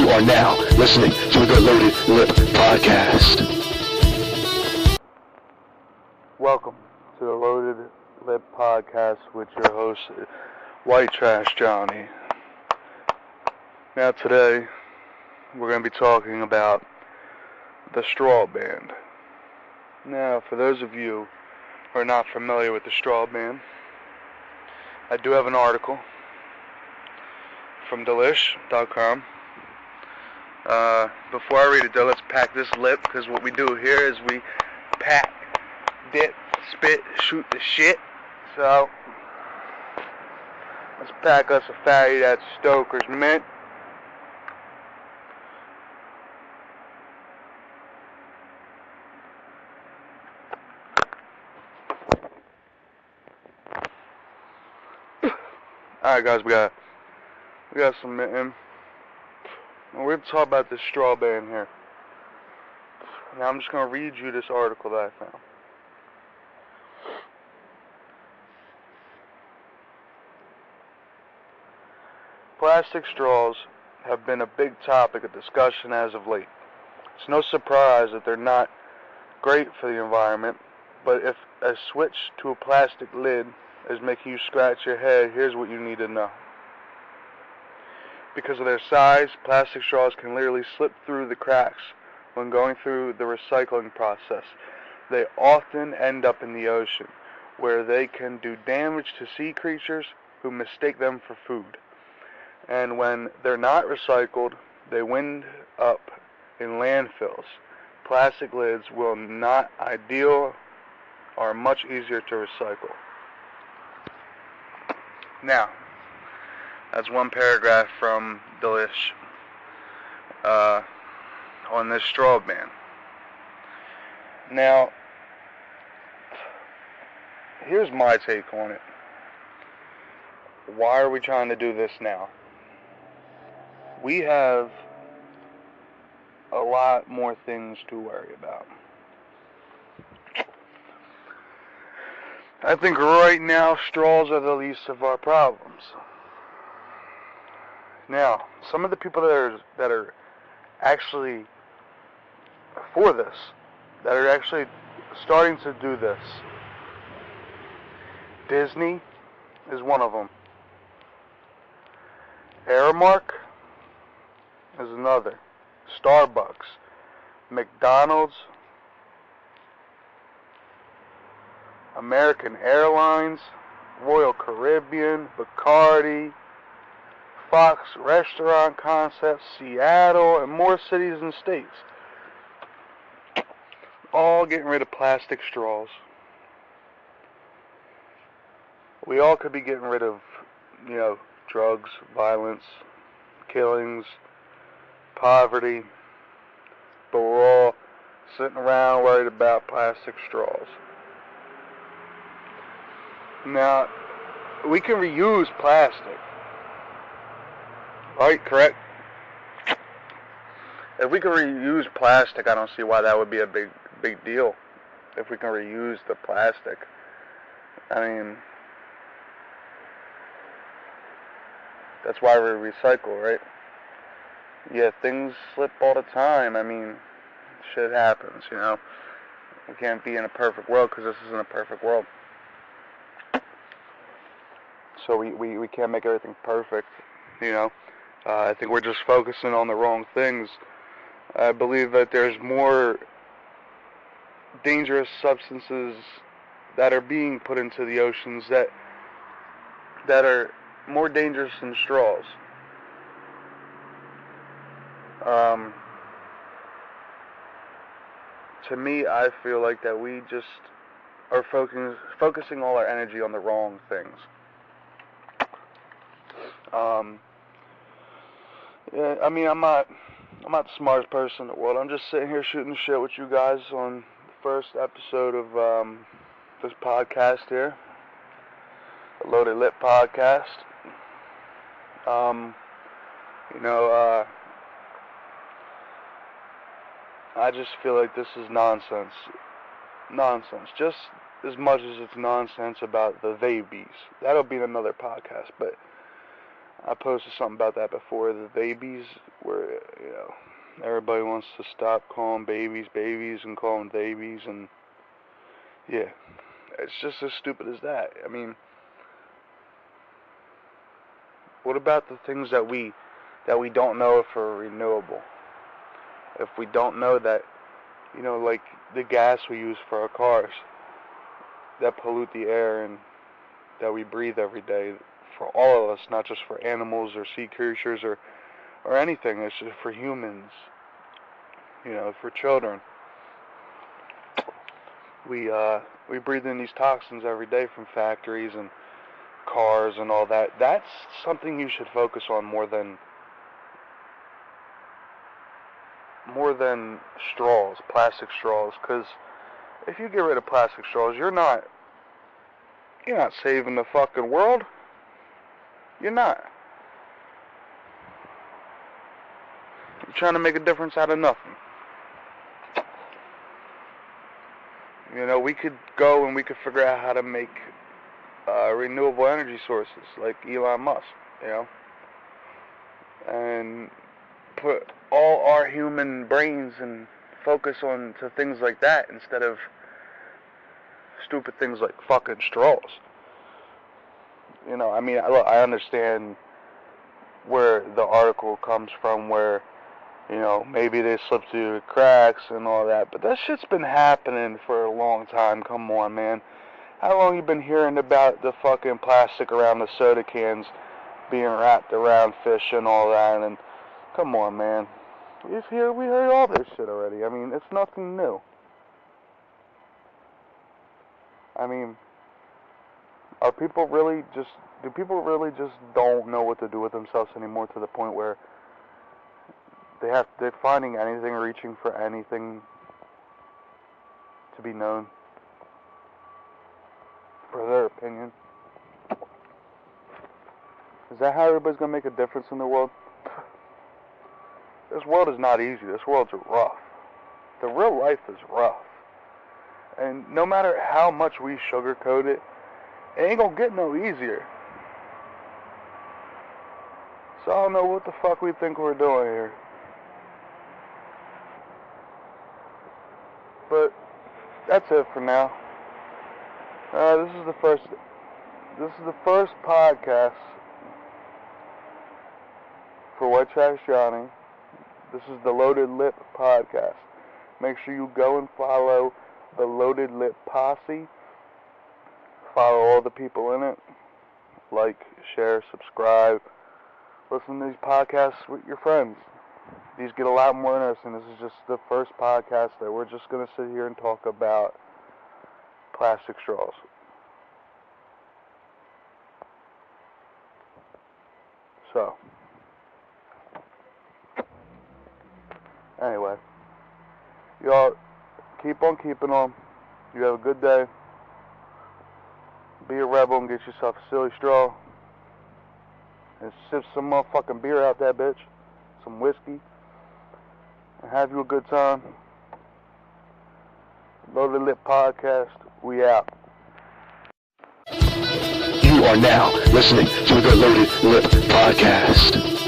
You are now listening to the Loaded Lip Podcast. Welcome to the Loaded Lip Podcast with your host, WhiteTrash Johnny. Now today, we're going to be talking about the straw band. Now, for those of you who are not familiar with the straw band, I do have an article from delish.com. Before I read it though, let's pack this lip, because what we do here is we pack, dip, spit, shoot the shit. So, let's pack us a fatty that's Stoker's Mint. Alright guys, we got some mint in. And we're going to talk about this straw band here. Now I'm just going to read you this article that I found. Plastic straws have been a big topic of discussion as of late. It's no surprise that they're not great for the environment, but if a switch to a plastic lid is making you scratch your head, here's what you need to know. Because of their size, plastic straws can literally slip through the cracks when going through the recycling process. They often end up in the ocean, where they can do damage to sea creatures who mistake them for food. And when they're not recycled, they wind up in landfills. Plastic lids, while not ideal, are much easier to recycle. Now, that's one paragraph from Delish on this straw ban. Now, here's my take on it. Why are we trying to do this now? We have a lot more things to worry about. I think right now straws are the least of our problems. Now, some of the people that are actually for this, that are actually starting to do this, Disney is one of them. Aramark is another. Starbucks, McDonald's, American Airlines, Royal Caribbean, Bacardi, Fox Restaurant Concepts, Seattle, and more cities and states. All getting rid of plastic straws. We all could be getting rid of, drugs, violence, killings, poverty, but we're all sitting around worried about plastic straws. Now, we can reuse plastic. Right, correct? If we can reuse plastic, I don't see why that would be a big deal. If we can reuse the plastic. I mean, that's why we recycle, right? Yeah, things slip all the time. I mean, shit happens, We can't be in a perfect world because this isn't a perfect world. So we can't make everything perfect, I think we're just focusing on the wrong things. I believe that there's more dangerous substances that are being put into the oceans that are more dangerous than straws. To me, I feel like that we just are focusing all our energy on the wrong things. Yeah, I mean, I'm not the smartest person in the world. I'm just sitting here shooting the shit with you guys on the first episode of this podcast here, the Loaded Lip Podcast. I just feel like this is nonsense. Just as much as it's nonsense about the babies. That'll be in another podcast, but I posted something about that before. The babies where, everybody wants to stop calling babies babies and calling babies, and yeah, it's just as stupid as that. I mean, what about the things that we don't know if are renewable? If we don't know that, like the gas we use for our cars that pollute the air and that we breathe every day, for all of us, not just for animals or sea creatures or anything, it's just for humans, for children. We breathe in these toxins every day from factories and cars and all that. That's something you should focus on more than straws, plastic straws, because if you get rid of plastic straws, you're not saving the fucking world. You're not. You're trying to make a difference out of nothing. We could go and we could figure out how to make renewable energy sources like Elon Musk, and put all our human brains and focus on to things like that instead of stupid things like fucking straws. I mean, look, I understand where the article comes from, where, maybe they slipped through the cracks and all that, but that shit's been happening for a long time. Come on, man. How long you been hearing about the fucking plastic around the soda cans being wrapped around fish and all that? And come on, man. We heard all this shit already. I mean, it's nothing new. I mean, do people really just don't know what to do with themselves anymore, to the point where they're finding anything, reaching for anything to be known for their opinion? Is that how everybody's gonna make a difference in the world? This world is not easy. This world's rough. The real life is rough. And no matter how much we sugarcoat it, it ain't gonna get no easier. So I don't know what the fuck we think we're doing here. But that's it for now. This is the first podcast for WhiteTrash Johnny. This is the Loaded Lip podcast. Make sure you go and follow the Loaded Lip Posse. Follow all the people in it. Like, share, subscribe. Listen to these podcasts with your friends. These get a lot more interesting. This is just the first podcast that we're just going to sit here and talk about plastic straws. So, anyway, y'all keep on keeping on. You have a good day. Be a rebel and get yourself a silly straw. And sip some motherfucking beer out that bitch. Some whiskey. And have you a good time. Loaded Lip Podcast. We out. You are now listening to the Loaded Lip Podcast.